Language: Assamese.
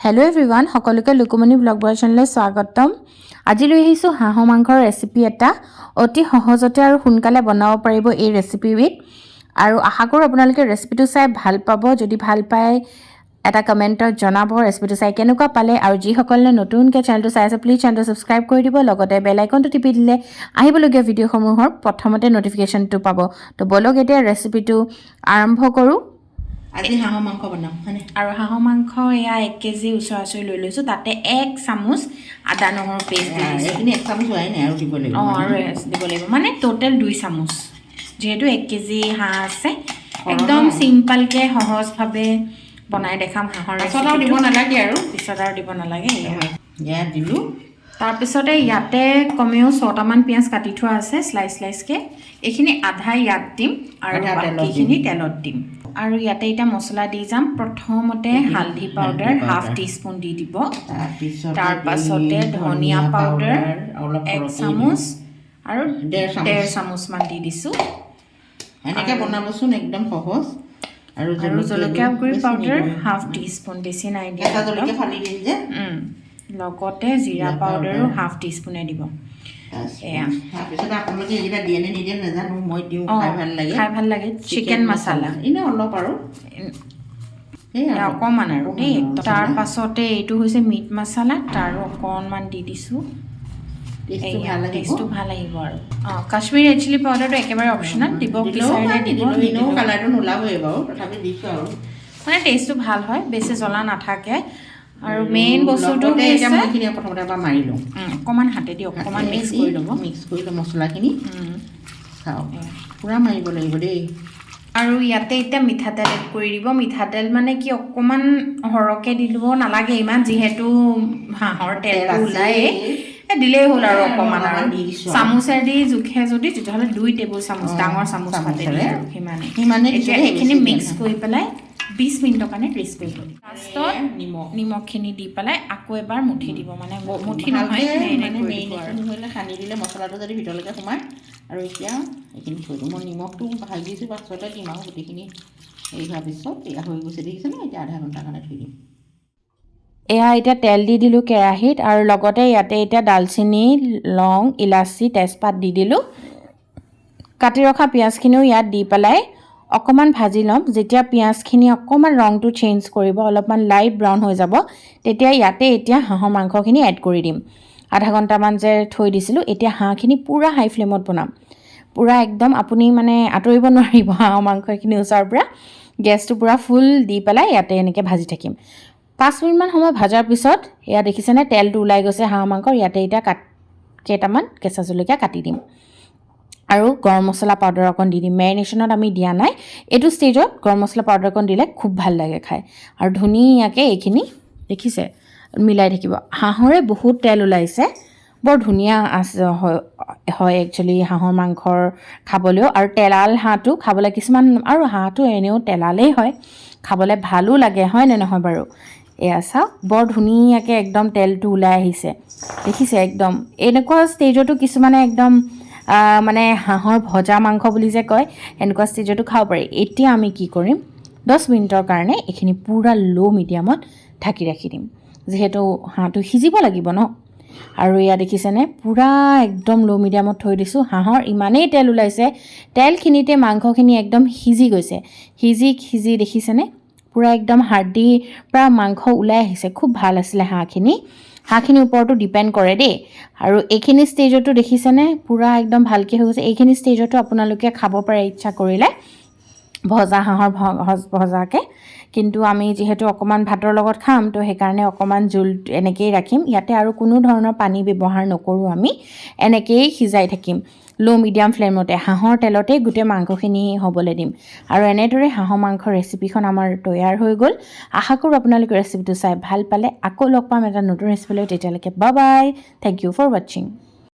হেল্ল' এভৰিৱান, সকলোকে লুকুমনি ব্লগ বয় চেনেললৈ স্বাগতম। আজি লৈ আহিছোঁ হাঁহৰ মাংসৰ ৰেচিপি এটা। অতি সহজতে আৰু সোনকালে বনাব পাৰিব এই ৰেচিপিবিধ। আৰু আশা কৰোঁ আপোনালোকে ৰেচিপিটো চাই ভাল পাব। যদি ভাল পায় এটা কমেণ্টত জনাব ৰেচিপিটো চাই কেনেকুৱা পালে। আৰু যিসকলে নতুনকৈ চেনেলটো চাই আছে প্লিজ চেনেলটো ছাবস্ক্ৰাইব কৰি দিব, লগতে বেল আইকনটো টিপি দিলে আহিবলগীয়া ভিডিঅ'সমূহৰ প্ৰথমতে ন'টিফিকেশ্যনটো পাব। তো বলক এতিয়া ৰেচিপিটো আৰম্ভ কৰোঁ। আজি হাঁহৰ মাংস বনাম হয়নে? আৰু হাঁহৰ মাংস এয়া 1 কেজি ওচৰা-ওচৰি লৈ লৈছোঁ। তাতে 1 চামুচ আদা নহৰু পেষ্ট দি দিছোঁ। এইখিনি 1 চামুচ হোৱাই নাই আৰু দিব লাগিব। আৰু দিব লাগিব মানে টোটেল 2 চামুচ, যিহেতু 1 কেজি হাঁহ আছে। একদম চিম্পলকৈ সহজভাৱে বনাই দেখাম হাঁহৰ পিছত আৰু দিব নালাগে আৰু পিছত আৰু দিব নালাগে। ইয়াত দিলোঁ। তাৰপিছতে ইয়াতে কমেও 6টামান পিঁয়াজ কাটি থোৱা আছে শ্লাইচকৈ। এইখিনি আধা ইয়াত দিম আৰু বাকীখিনি তেলত দিম। আৰু ইয়াতে এতিয়া মছলা দি যাম। প্ৰথমতে হালধি পাউডাৰ হাফ টিস্পুন দি দিব। তাৰপাছতে ধনিয়া পাউডাৰ 1 চামুচ আৰু 1.5 চামুচমান দি দিছোঁ। এনেকৈ বনাবচোন, একদম সহজ। আৰু জলকীয়া গুড়ি পাউডাৰ হাফ টিস্পুন, বেছি নাই দিয়া। জলকীয়া ফালি দিম যে। লগতে জিৰা পাউডাৰো হাফ টিস্পুনে দিব। এয়া তাৰপিছত আপোনালোকে এইকেইটা দিয়ে নে নিদিয়ে নাজানো, মই দিওঁ, খাই ভাল লাগে। চিকেন মছলা এনেই অলপ আৰু অকণমান আৰু দেই। তাৰ পাছতে এইটো হৈছে মিট মছলা, তাৰো অকণমান দি দিছোঁ। টেষ্টটো ভাল আহিব। আৰু কাশ্মীৰী ৰেড চিলি পাউডাৰটো একেবাৰে অপশ্যনেল, দিব বিচাৰিলে দিব, এনেও কালাৰটো নোলাবই বাৰু, তথাপি দিছোঁ আৰু মানে টেষ্টটো ভাল হয়, বেছি জ্বলা নাথাকে। আৰু মেইন বস্তুটো মইখিনি প্ৰথমতে এবাৰ মাৰি লওঁ, অকণমান হাতেদি অকণমান মিক্স কৰি ল'ব। মিক্স কৰি লওঁ মছলাখিনি। চাওক পূৰা মাৰিব লাগিব দেই। আৰু ইয়াতে এতিয়া মিঠাতেল এড কৰি দিব। মিঠাতেল মানে কি অকণমান সৰহকৈ দি দিব নালাগে ইমান, যিহেতু হাঁহৰ তেলটো ওলায়েই, দিলেই হ'ল আৰু অকণমান। আৰু চামুচেদি জোখে যদি তেতিয়াহ'লে 2 টেবুল চামুচ, ডাঙৰ চামুচ পাতেৰে আৰু সিমানে। এতিয়া এইখিনি মিক্স কৰি পেলাই 20 মিনিটৰ কাৰণে ৰেষ্ট কৰিব দিম। লাষ্টত নিমখখিনি দি পেলাই আকৌ এবাৰ মুঠি দিব, মানে মুঠি নহয় নহ'লে সানি দিলে মছলাটো যদি ভিতৰলৈকে সোমায়। আৰু এতিয়া এইখিনি থৈ দিওঁ। মই নিমখটো ভাজিছোঁ, পাছতে দিম আৰু গোটেইখিনি হেৰি হোৱাৰ পিছত এয়া হৈ গৈছে, দেখিছেনে? এতিয়া আধা ঘণ্টাৰ কাৰণে থৈ দিম। এয়া এতিয়া তেল দি দিলোঁ কেৰাহীত, আৰু লগতে ইয়াতে এতিয়া ডালচেনি, লং, ইলাচি, তেজপাত দি দিলোঁ। কাটি ৰখা পিঁয়াজখিনিও ইয়াত দি পেলাই অকণমান ভাজি ল'ম। যেতিয়া পিঁয়াজখিনি অকণমান ৰংটো চেঞ্জ কৰিব, অলপমান লাইট ব্ৰাউন হৈ যাব, তেতিয়া ইয়াতে এতিয়া হাঁহৰ মাংসখিনি এড কৰি দিম। আধা ঘণ্টামান যে থৈ দিছিলোঁ, এতিয়া হাঁহখিনি পূৰা হাই ফ্লেমত বনাম। পূৰা একদম আপুনি মানে আঁতৰিব নোৱাৰিব হাঁহৰ মাংসখিনি ওচৰৰ পৰা। গেছটো পূৰা ফুল দি পেলাই ইয়াতে এনেকৈ ভাজি থাকিম। 5 মিনিটমান সময় ভাজাৰ পিছত এয়া দেখিছেনে তেলটো ওলাই গৈছে হাঁহৰ মাংসৰ। ইয়াতে এতিয়া কেইটামান কেঁচা জলকীয়া কাটি দিম আৰু গৰম মছলা পাউডাৰ অকণ দি দিম। মেৰিনেশ্যনত আমি দিয়া নাই, এইটো ষ্টেজত গৰম মছলা পাউডাৰ অকণ দিলে খুব ভাল লাগে খাই। আৰু ধুনীয়াকৈ এইখিনি দেখিছে মিলাই থাকিব। হাঁহৰে বহুত তেল ওলাইছে, বৰ ধুনীয়া হয় একচুৱেলি হাঁহৰ মাংসৰ খাবলৈও। আৰু তেলাল হাঁহটো খাবলৈ কিছুমান, আৰু হাঁহটো এনেও তেলালেই হয়, খাবলৈ ভালো লাগে, হয় নে নহয় বাৰু? এয়া চাওক বৰ ধুনীয়াকৈ একদম তেলটো ওলাই আহিছে, দেখিছে? একদম এনেকুৱা ষ্টেজতো কিছুমানে একদম মানে হাঁহৰ ভজা মাংস বুলি যে কয়, এনেকুৱা ষ্টেজতো খাব পাৰি। এতিয়া আমি কি কৰিম, 10 মিনিটৰ কাৰণে এইখিনি পূৰা ল' মিডিয়ামত ঢাকি ৰাখি দিম, যিহেতু হাঁহটো সিজিব লাগিব ন। আৰু এয়া দেখিছেনে পূৰা একদম ল' মিডিয়ামত থৈ দিছোঁ। হাঁহৰ ইমানেই তেল ওলাইছে, তেলখিনিতে মাংসখিনি একদম সিজি গৈছে। সিজি দেখিছেনে পূৰা একদম হাৰ্ডিৰ পৰা মাংস ওলাই আহিছে। খুব ভাল আছিলে হাঁহখিনিৰ ওপৰতো ডিপেণ্ড কৰে দেই। আৰু এইখিনি ষ্টেজতো দেখিছেনে পূৰা একদম ভালকৈ হৈ গৈছে। এইখিনি ষ্টেজতো আপোনালোকে খাব পাৰে ইচ্ছা কৰিলে ভজা হাঁহৰ ভজাকৈ। কিন্তু আমি যিহেতু অকণমান ভাতৰ লগত খাম, তো সেইকাৰণে অকণমান জোল এনেকৈয়ে ৰাখিম। ইয়াতে আৰু কোনো ধৰণৰ পানী ব্যৱহাৰ নকৰোঁ, আমি এনেকৈয়ে সিজাই থাকিম ল' মিডিয়াম ফ্লেমতে। হাঁহৰ তেলতেই গোটেই মাংসখিনি হ'বলৈ দিম। আৰু এনেদৰে হাঁহৰ মাংসৰ ৰেচিপিখন আমাৰ তৈয়াৰ হৈ গ'ল। আশা কৰোঁ আপোনালোকে ৰেচিপিটো চাই ভাল পালে। আকৌ লগ পাম এটা নতুন ৰেচিপি লৈ, তেতিয়ালৈকে bye bye. Thank you for ৱাচিং।